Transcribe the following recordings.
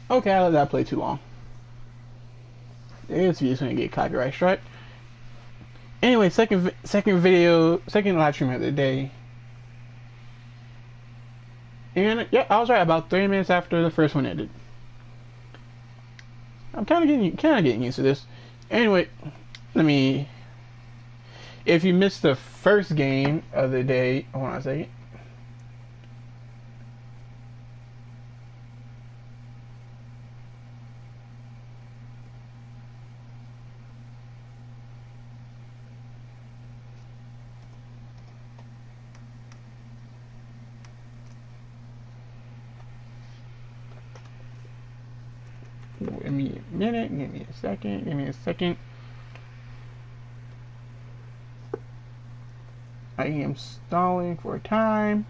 Okay, I let that play too long. This video's gonna get copyright strike. Anyway, second live stream of the day. And yeah, I was right. About 30 minutes after the first one ended. I'm kind of getting used to this. Anyway, let me. If you missed the first game of the day, hold on a second. Give me a minute. Give me a second. Give me a second. I am stalling for time.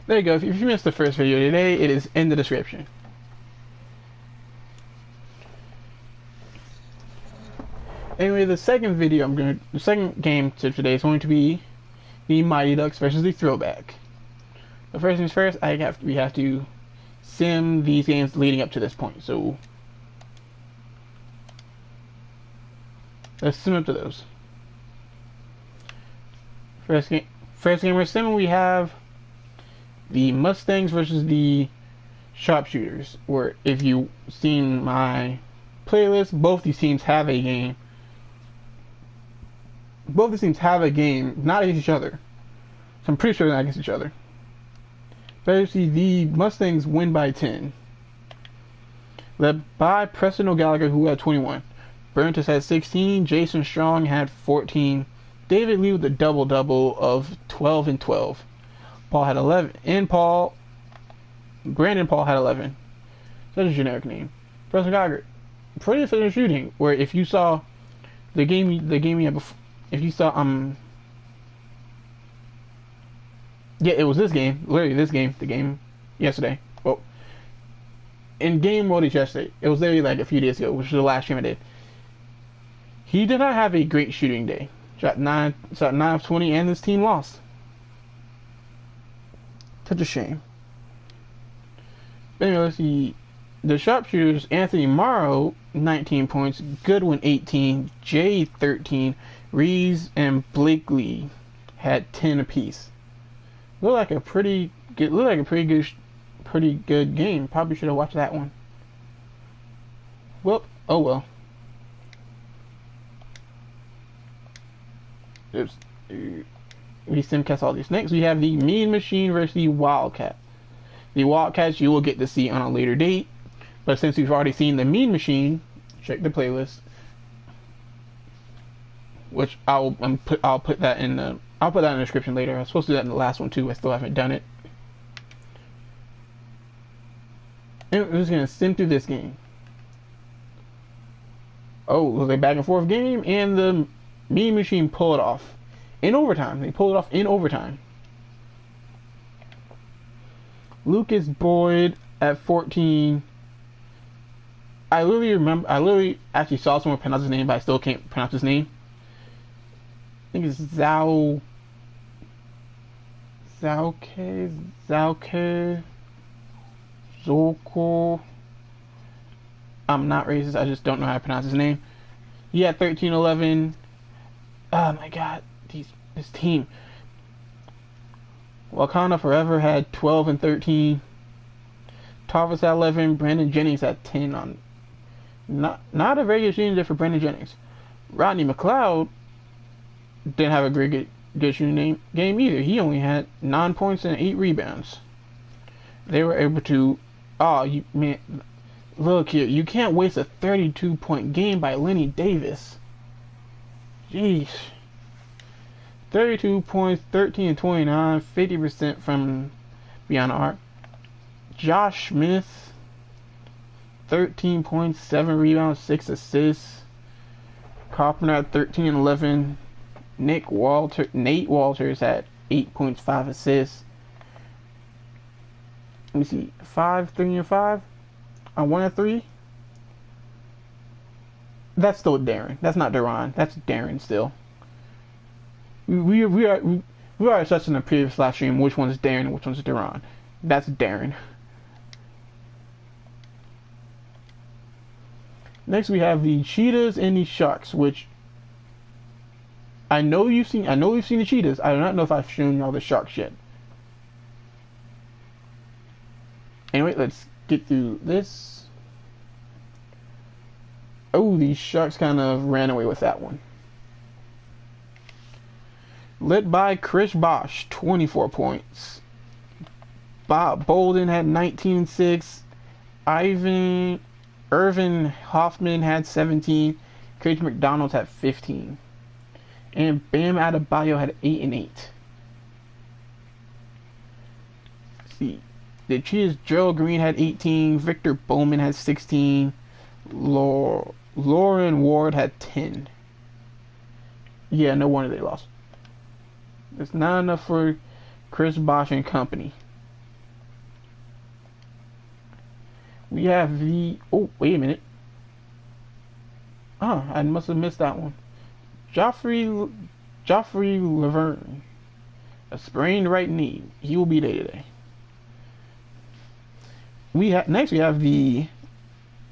There you go. If you missed the first video today, it is in the description. Anyway, the second game to today is going to be the Mighty Ducks versus the Throwback. But first things first, we have to sim these games leading up to this point. So let's sim up to those. First game we're simming, we have the Mustangs versus the Sharpshooters. Where if you've seen my playlist, both these teams have a game. Both these teams have a game, not against each other. So I'm pretty sure they're not against each other. So you see the Mustangs win by 10. Led by Preston O'Gallagher, who had 21. Burntis had 16. Jason Strong had 14. David Lee with a double-double of 12 and 12. Paul had 11. And Brandon Paul had 11. Such a generic name. Preston O'Gallagher, pretty efficient shooting. Where if you saw the game we had before, if you saw yeah, it was this game, literally this game, the game yesterday. Well, in game mode yesterday, it was literally like a few days ago, which was the last stream I did. He did not have a great shooting day. Shot 9 of 20, and this team lost. Such a shame. But anyway, let's see. The Sharpshooters, Anthony Morrow, 19 points, Goodwin 18, Jay 13, Reeves and Blakely had 10 apiece. Looked like a pretty good game. Probably should have watched that one. Well, oh well. We simcast all these. Next, we have the Mean Machine versus the Wildcat. The Wildcats you will get to see on a later date, but since you've already seen the Mean Machine, check the playlist. Which I'll put that in the description later. I was supposed to do that in the last one too. I still haven't done it. And we're just gonna sim through this game. Oh, it was a back and forth game, and the Mean Machine pulled it off in overtime. They pulled it off in overtime. Lucas Boyd at 14. I literally actually saw someone pronounce his name, but I still can't pronounce his name. I think it's Zauke. Zoko. I'm not racist, I just don't know how to pronounce his name. He had 13-11. Oh my god, this team. Wakanda Forever had 12 and 13. Tarvis at 11. Brandon Jennings at 10 on. Not a very good shooting day for Brandon Jennings. Rodney McLeod didn't have a good shooting game either. He only had 9 points and 8 rebounds. They were able to. Oh, man, look here. You can't waste a 32-point game by Lenny Davis. Jeez. 32 points, 13 and 29, 50% from beyond the arc. Josh Smith, 13 points, 7 rebounds, 6 assists. Carpenter at 13 and 11. Nate Walters at 8 points, 5 assists. Let me see. 5, 3, and 5. On 1 and 3. That's still Darren. That's not Duran. That's Darren still. We are such in the previous live stream which one's Darren and which one's Duran. That's Darren. Next we have the Cheetahs and the Sharks, which I know we've seen the Cheetahs. I do not know if I've shown y'all the Sharks yet. Anyway, let's get through this. Oh, the Sharks kind of ran away with that one. Led by Chris Bosch, 24 points. Bob Bolden had 19 and 6. Irvin Hoffman had 17. Craig McDonald had 15. And Bam Adebayo had 8 and 8. Let's see. The Cheetahs, Gerald Green had 18. Victor Bowman had 16. Lauren Ward had 10. Yeah, no wonder they lost. It's not enough for Chris Bosch and company. We have the... Oh, wait a minute. Oh, I must have missed that one. Joffrey Laverne. A sprained right knee. He will be there today. Next we have the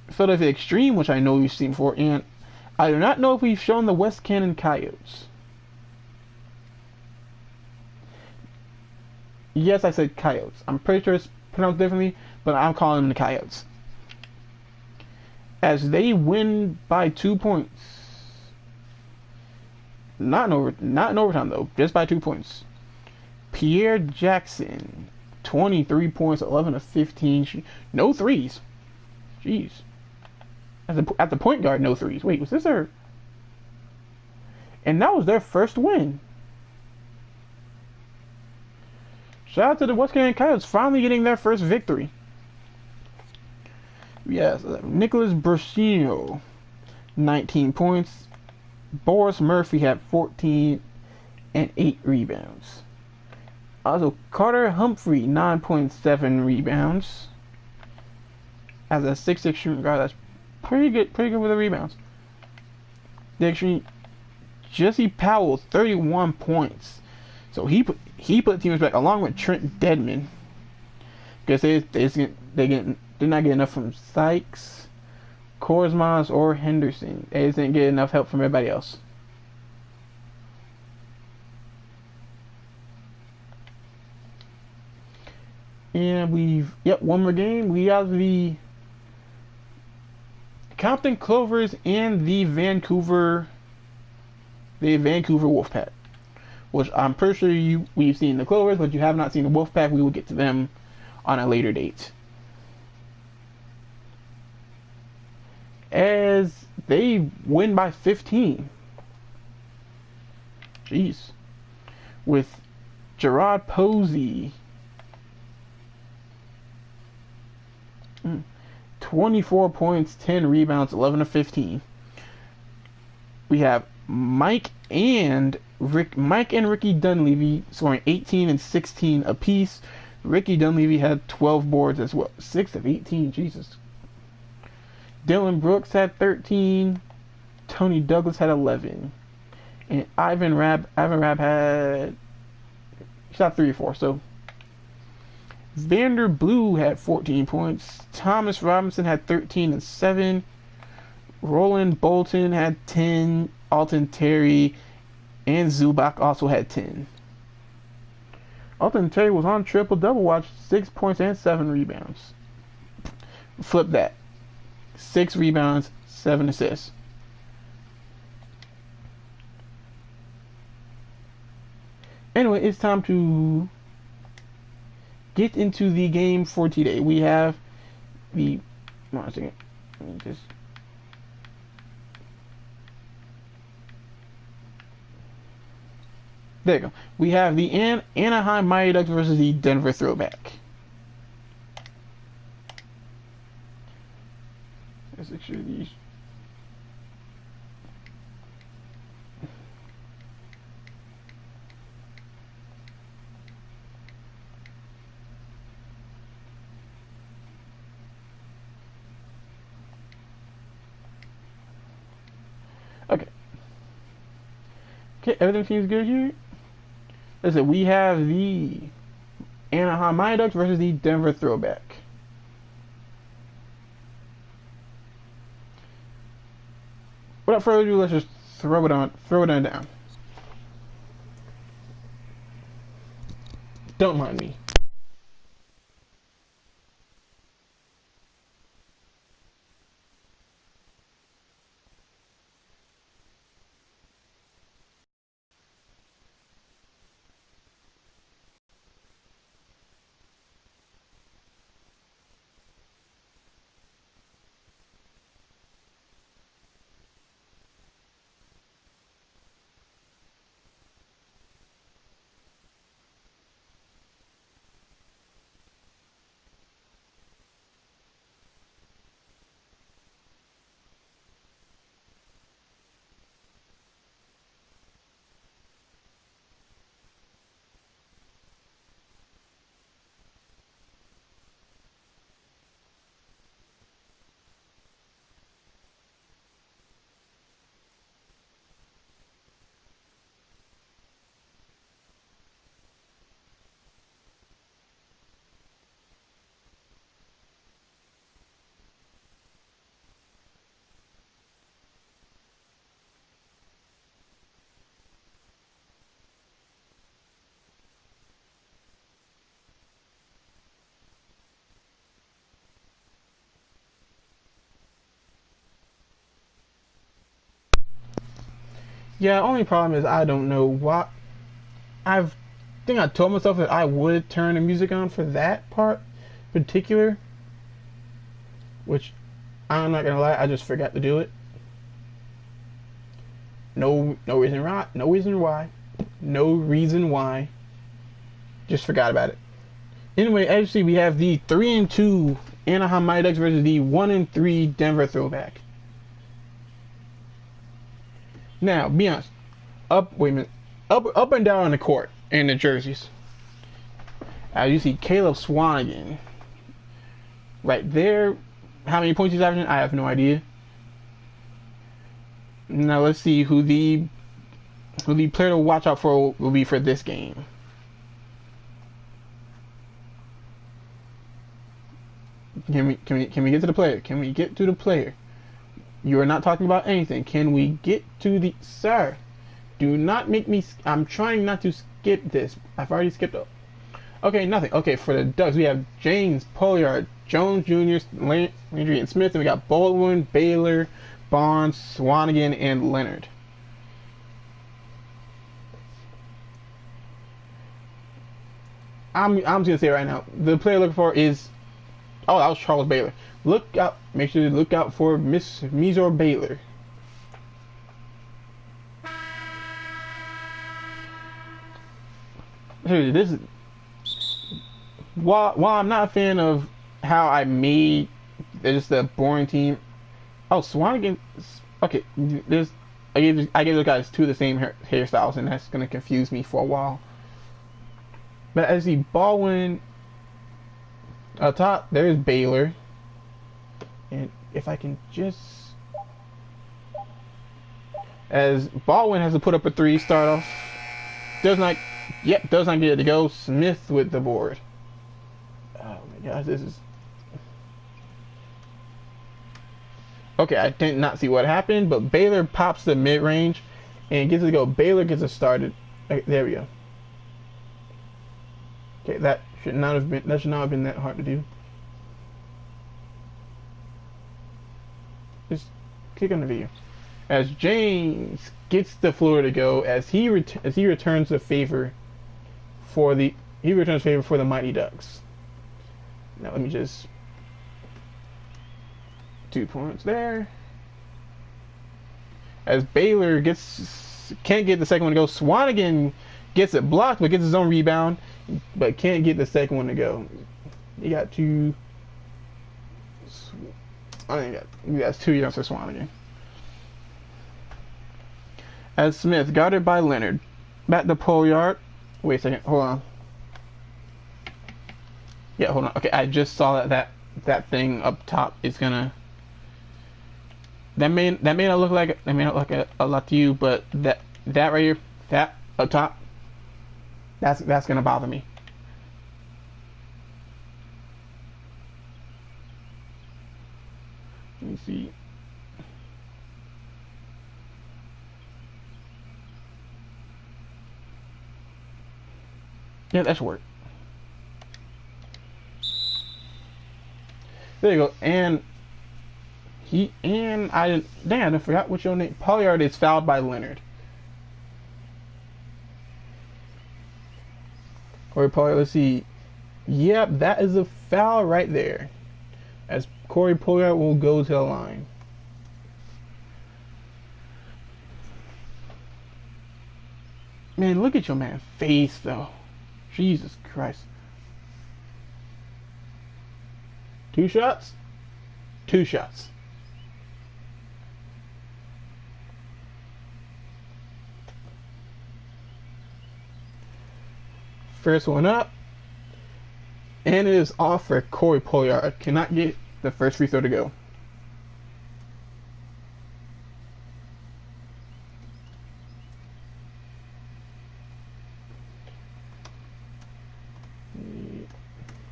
Philadelphia Extreme, which I know you've seen before, and I do not know if we've shown the West Cannon Coyotes. Yes, I said Coyotes. I'm pretty sure it's pronounced differently, but I'm calling them the Coyotes. As they win by 2 points. Not in overtime though, just by 2 points. Pierre Jackson, 23 points, 11 of 15. No threes. Jeez. At the point guard, no threes. Wait, was this their... And that was their first win. Shout out to the West Cannon Coyotes finally getting their first victory. Yes, Nicholas Brusino, 19 points. Boris Murphy had 14 and 8 rebounds. Also, Carter Humphrey, 9.7 rebounds. As a 6'6" shooting guard, that's pretty good with the rebounds. The extreme, Jesse Powell, 31 points. So he put teams back along with Trent Deadman. Because they're not getting enough from Sykes, Korsmans, or Henderson. They just didn't get enough help from everybody else. And one more game. We have the Compton Clovers and the Vancouver Wolfpack. Which I'm pretty sure we've seen the Clovers, but you have not seen the Wolfpack. We will get to them on a later date. As they win by 15. Jeez. With Gerard Posey, 24 points, 10 rebounds, 11 of 15. We have Mike and Ricky Dunleavy scoring 18 and 16 apiece. Ricky Dunleavy had 12 boards as well. 6 of 18, Jesus. Dylan Brooks had 13. Tony Douglas had 11. And Ivan Rabb had... He shot 3 or 4, so... Vander Blue had 14 points. Thomas Robinson had 13 and 7. Roland Bolton had 10. Alton Terry and Zubac also had 10. Alton Terry was on triple-double watch, 6 points and 7 rebounds. Flip that. 6 rebounds, 7 assists. Anyway, it's time to get into the game for today. We have the... Hold on a second. Let me just... There you go. We have the Anaheim Mighty Ducks versus the Denver Throwback. Let's make sure these... Okay, everything seems good here. Listen, we have the Anaheim Mighty Ducks versus the Denver Throwback. Without further ado, let's just throw it on down. Don't mind me. Yeah, only problem is I don't know what I've think I told myself that I would turn the music on for that part particular, which I'm not gonna lie, I just forgot to do it. No reason why, no reason why. Just forgot about it. Anyway, as you see, we have the 3-2 Anaheim Mighty Ducks versus the 1-3 Denver Throwback. Now, be honest. Up and down on the court in the jerseys. As you see, Caleb Swanigan right there. How many points he's averaging? I have no idea. Now let's see who the player to watch out for will be for this game. Can we get to the player? Can we get to the player? You are not talking about anything. Can we get to the sir? Do not make me. I'm trying not to skip this. I've already skipped up. Okay, nothing. Okay, for the Ducks, we have James, Polliard, Jones Jr., Landry, and Smith, and we got Baldwin, Baylor, Barnes, Swanigan, and Leonard. I'm just gonna say right now, the player looking for is, oh, that was Charles Baylor. Look out! Make sure you look out for Miss Mizor Baylor. This is while I'm not a fan of how I made just a boring team. Oh, Swanigan. Okay, there's I gave those guys two of the same hairstyles, and that's gonna confuse me for a while. But as the Baldwin up top, there's Baylor, and if I can just, as Baldwin has to put up a 3 start off, does not get it to go. Smith with the board. Oh my gosh, this is okay. I did not see what happened, but Baylor pops the mid range and gets it to go. Baylor gets it started. Okay, there we go. Okay, that should not have been that hard to do. Just click on the video. As James gets the floor to go, as he returns the favor for the Mighty Ducks. Now let me just 2 points there. As Baylor can't get the second one to go. Swanigan gets it blocked, but gets his own rebound, but can't get the second one to go. He got 2. I think that's 2 yards for Swanigan. As Smith guarded by Leonard, back to Polliard. Wait a second, hold on. Yeah, hold on. Okay, I just saw that thing up top is gonna. That may not look like a lot to you, but that right here, That up top. That's gonna bother me. Let me see. Yeah, that should work. There you go. And I forgot what your name. Pollard is fouled by Leonard. Corey Pollard, let's see. Yep, that is a foul right there. As Corey Pollard will go to the line. Man, look at your man's face though. Jesus Christ. 2 shots? 2 shots. First one up. And it is off for Corey Pollard. Cannot get the first free throw to go.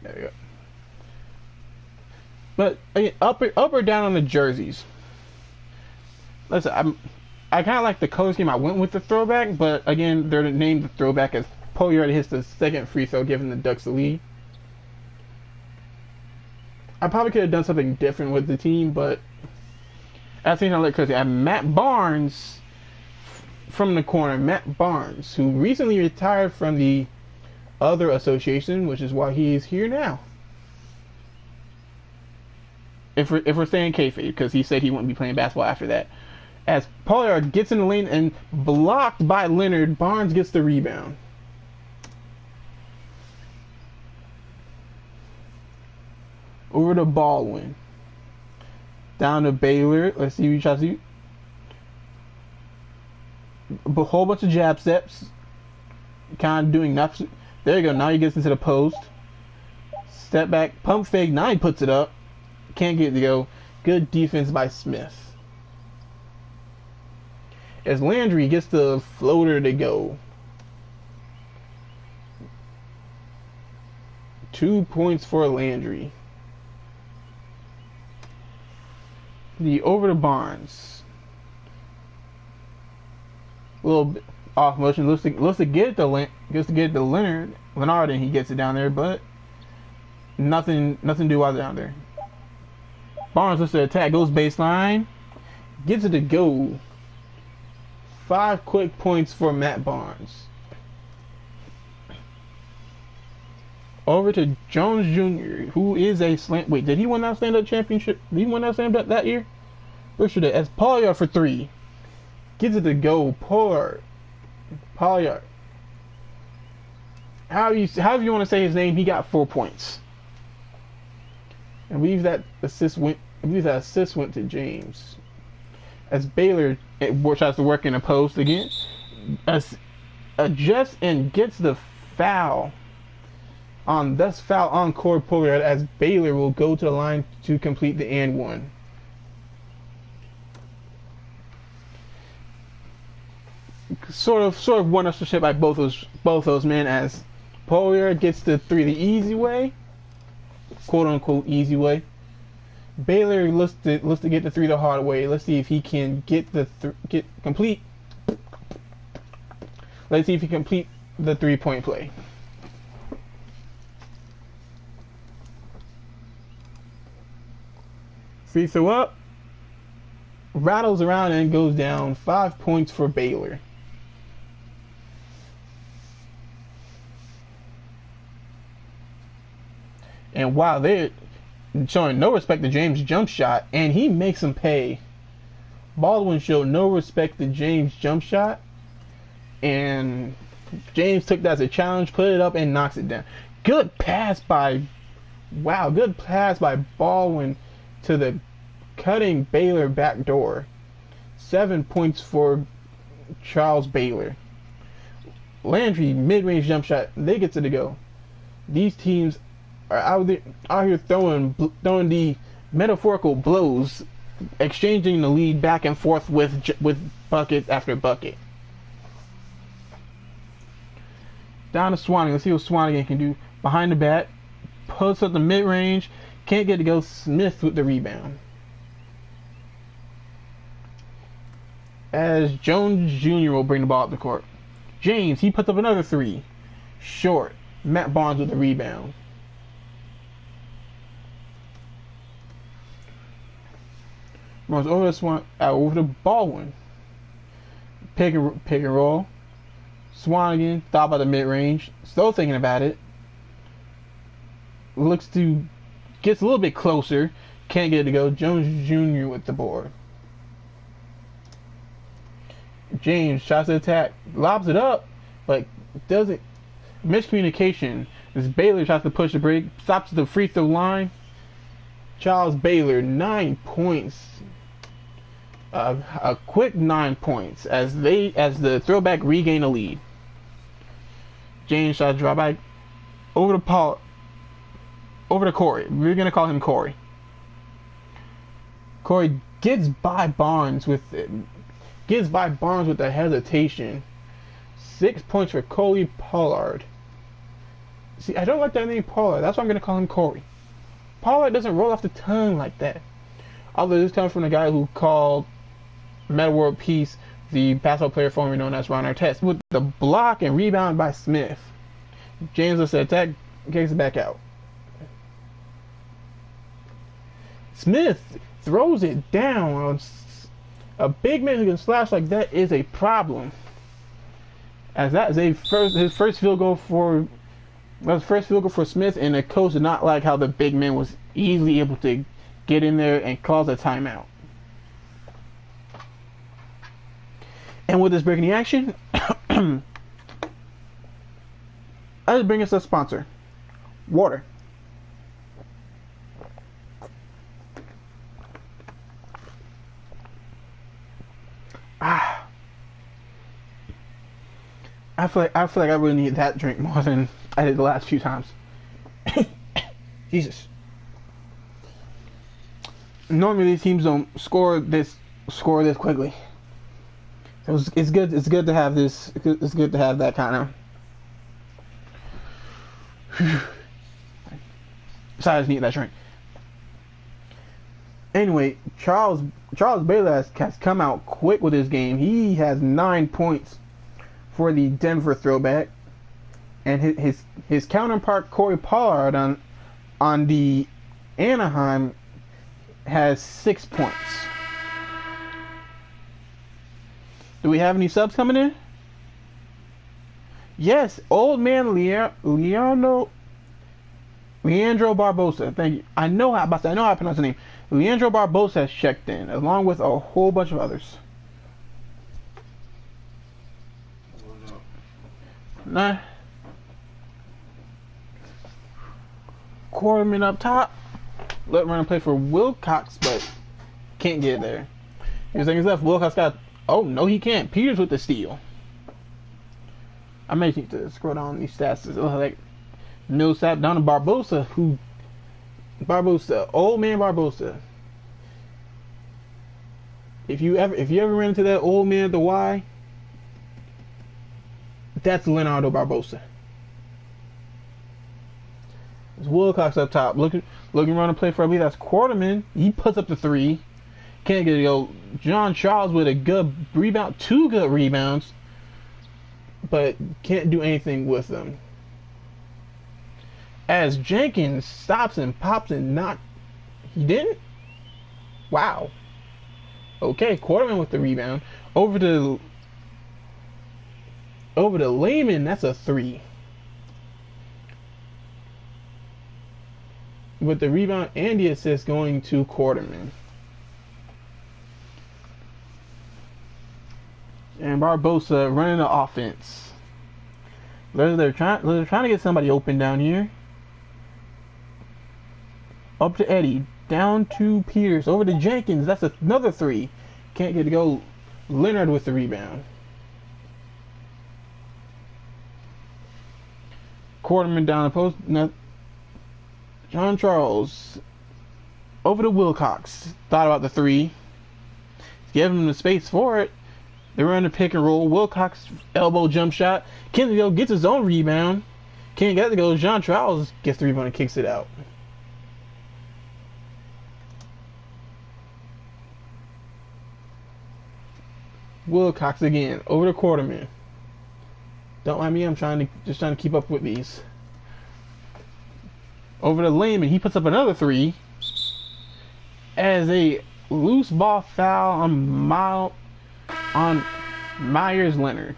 There we go. But again, up or down on the jerseys. Listen, I kind of like the color scheme. I went with the throwback, but again, they're named the throwback as Pollard hits the second free throw, giving the Ducks the lead. I probably could have done something different with the team, but at the same time, I like crazy. I have Matt Barnes from the corner. Matt Barnes, who recently retired from the other association, which is why he is here now. If we're saying kayfabe, because he said he wouldn't be playing basketball after that. As Pollard gets in the lane and blocked by Leonard, Barnes gets the rebound. Over to Baldwin. Down to Baylor. Let's see who he tries to do. A whole bunch of jab steps. Kind of doing nothing. There you go. Now he gets into the post. Step back. Pump fake. Now he puts it up. Can't get it to go. Good defense by Smith. As Landry gets the floater to go. 2 points for Landry. The over to Barnes. A little bit off motion. Looks to get it to Leonard, and he gets it down there, but nothing to do while down there. Barnes looks to attack, goes baseline, gets it to go. 5 quick points for Matt Barnes. Over to Jones Jr., who is a slam. Wait, did he win that stand-up championship? Did he win that stand-up that year? Pretty sure that. As Pollard for 3. Gets it to go. Pollard. However you want to say his name, he got 4 points. And I believe that assist went to James. As Baylor tries to work in a post again. Adjusts and gets the foul. Foul on Corey Pollard, as Baylor will go to the line to complete the and one. Sort of one-upmanship by both those men, as Pollard gets the 3 the easy way, quote unquote easy way. Baylor looks to get the 3 the hard way. Let's see if he can complete. Let's see if he complete the 3-point play. Free throw up, rattles around and goes down. 5 points for Baylor. And while they're showing no respect to James' jump shot, and he makes him pay. Baldwin showed no respect to James' jump shot, and James took that as a challenge, put it up, and knocks it down. Good pass by Baldwin to the cutting Baylor back door. 7 points for Charles Baylor. Landry, mid-range jump shot, they get to the go. These teams are out here throwing the metaphorical blows, exchanging the lead back and forth with bucket after bucket. Down to Swanigan. Let's see what Swanigan can do. Behind the bat. Puts up the mid-range. Can't get to go. Smith with the rebound. As Jones Jr. will bring the ball up the court. James, he puts up another 3. Short. Matt Barnes with the rebound. Runs over over to Baldwin. Pick and roll. Swanigan, thought about the mid-range. Still thinking about it. Gets a little bit closer. Can't get it to go. Jones Jr. with the board. James tries to attack. Lobs it up, but doesn't. Miscommunication. As Baylor tries to push the break. Stops at the free throw line. Charles Baylor, 9 points. A quick 9 points as the Throwback regain a lead. James tries to drop back over to Corey. We're gonna call him Corey. Corey gets by Barnes with it. Gets by Barnes with the hesitation. 6 points for Coley Pollard. See, I don't like that name Pollard. That's why I'm gonna call him Corey. Pollard doesn't roll off the tongue like that. Although this comes from the guy who called Meta World Peace the basketball player formerly known as Ron Artest, with the block and rebound by Smith. James lets the attack, kicks it back out. Smith throws it down. A big man who can slash like that is a problem. As that is his first field goal for Smith, and the coach did not like how the big man was easily able to get in there and cause a timeout. And with this breaking the action, let's bring us a sponsor. Water. I feel like I really need that drink more than I did the last few times. Jesus. Normally these teams don't score this quickly. So it's good. It's good to have this. It's good to have that kind of. Sorry, I just need that drink. Anyway, Charles Baylor has come out quick with his game. He has 9 points for the Denver Throwback, and his counterpart Corey Pollard on the Anaheim has 6 points. Do we have any subs coming in? Yes, old man Leandro Barbosa. Thank you. I know how I pronounce the name. Leandro Barbosa has checked in, along with a whole bunch of others. Nah. Quarterman up top. Let run and play for Wilcox, but can't get there. 2 seconds left. Wilcox got. Oh no, he can't. Peters with the steal. I may need to scroll down these stats. It looks like Millsap down to Barbosa, old man Barbosa. If you ever ran into that old man at the Y, that's Leonardo Barbosa. It's Wilcox up top, looking around to play for, I believe that's Quarterman. He puts up the 3. Can't get it go. John Charles with a good rebound, 2 good rebounds, but can't do anything with them. As Jenkins stops and pops and he didn't? Wow. Okay, Quarterman with the rebound. Over to Lehman, that's a 3. With the rebound and the assist going to Quarterman. And Barbosa running the offense. They're trying to get somebody open down here. Up to Eddie. Down to Peters. Over to Jenkins. That's another 3. Can't get to go. Leonard with the rebound. Quarterman down the post. Now, John Charles. Over to Wilcox. Thought about the 3. Give him the space for it. They run the pick and roll. Wilcox elbow jump shot. Kenzo gets his own rebound. Can't get to go. Jean Charles gets the rebound and kicks it out. Wilcox again over the quarterman. Don't mind me. I'm just trying to keep up with these. Over to Lehman. He puts up another three. As a loose ball foul on Myers Leonard.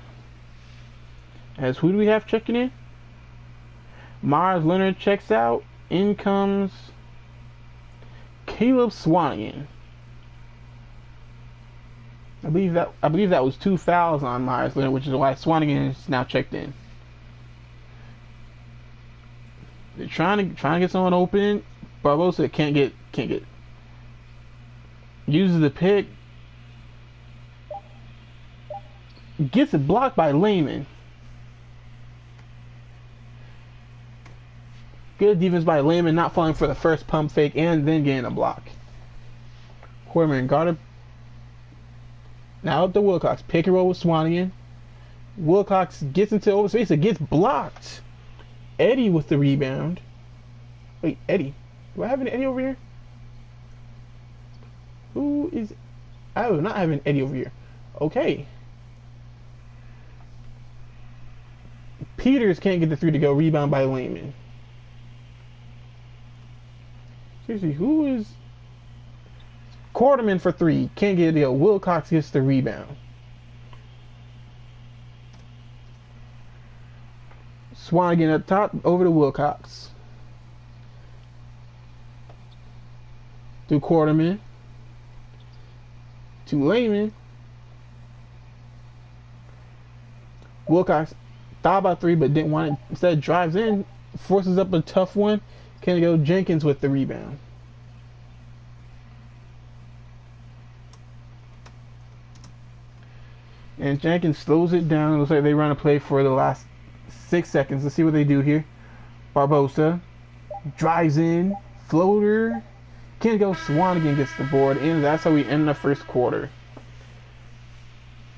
As who do we have checking in? Myers Leonard checks out. In comes Caleb Swanigan. I believe that was 2 fouls on Myers Leonard, which is why Swanigan is now checked in. They're trying to get someone open. Barbosa can't get. Uses the pick. Gets it blocked by Lehman. Good defense by Lehman, not falling for the first pump fake and then getting a block. Quarterman guarded. Now up to Wilcox. Pick and roll with Swanigan. Wilcox gets into open space. It gets blocked. Eddie with the rebound. Wait, Eddie. Do I have an Eddie over here? Who is... I do not have an Eddie over here. Okay. Peters can't get the three to go. Rebound by Lehman. Seriously, who is... Quarterman for three. Can't get it to go. Wilcox gets the rebound. Swanigan up top. Over to Wilcox. To Quarterman. To Lehman. Wilcox thought about three but didn't want it. Instead drives in. Forces up a tough one. Can't go. Jenkins with the rebound. And Jenkins slows it down. It looks like they run a play for the last 6 seconds. Let's see what they do here. Barbosa drives in. Floater. Can't go. Swanigan gets the board. And that's how we end the first quarter.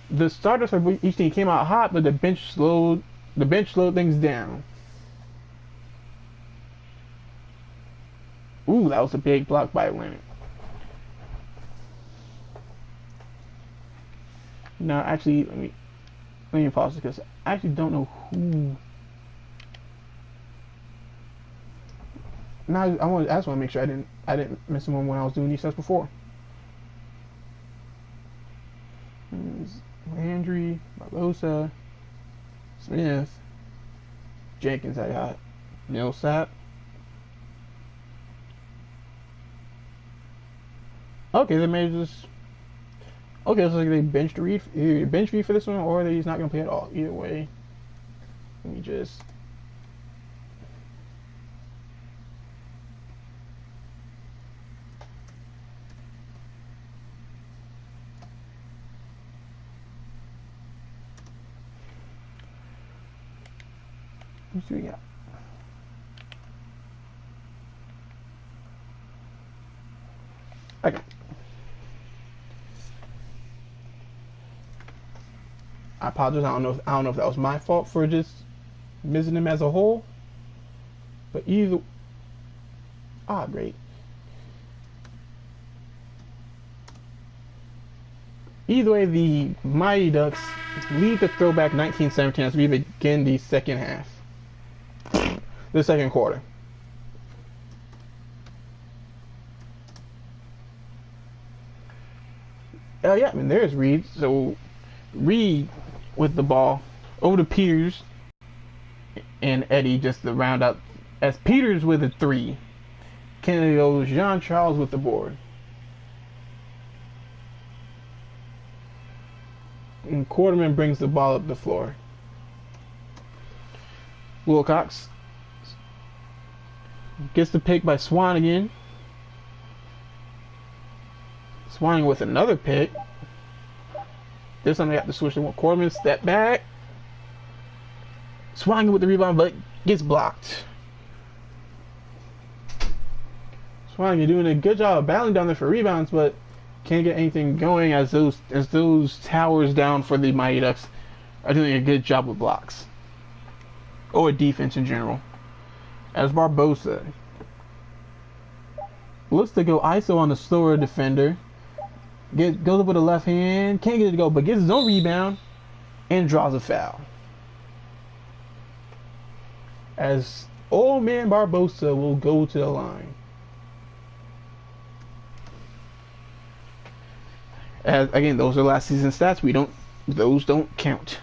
The starters for each team came out hot, but the bench slowed things down. Ooh, that was a big block by Leonard. No, actually, let me pause because I actually don't know who. Now I just want to make sure I didn't miss someone when I was doing these sets before. Landry, Barbosa, Smith, Jenkins. I got Millsap. Okay, they made this. Okay, looks like they benched Reed for this one, or he's not gonna play at all. Either way, let me just. Let's see what we got. Okay. I apologize. I don't know if that was my fault for just missing him as a whole. But either great. Either way, the Mighty Ducks lead the Throwback 1917 as we begin the second half. The second quarter. Yeah, I mean, there's Reed. So Reed with the ball over to Peters and Eddie just to round out. As Peters with a three. Kennedy goes Jean Charles with the board. And Quarterman brings the ball up the floor. Wilcox gets the pick by Swanigan. Swanigan with another pick. This time they have to switch to one. Quarterman step back. Swanigan with the rebound, but gets blocked. Swanigan doing a good job of battling down there for rebounds, but can't get anything going as those towers down for the Mighty Ducks are doing a good job with blocks or defense in general. As Barbosa looks to go ISO on the slower defender, goes up with the left hand, can't get it to go, but gets his own rebound and draws a foul. As old man Barbosa will go to the line. As again, those are last season stats. Those don't count.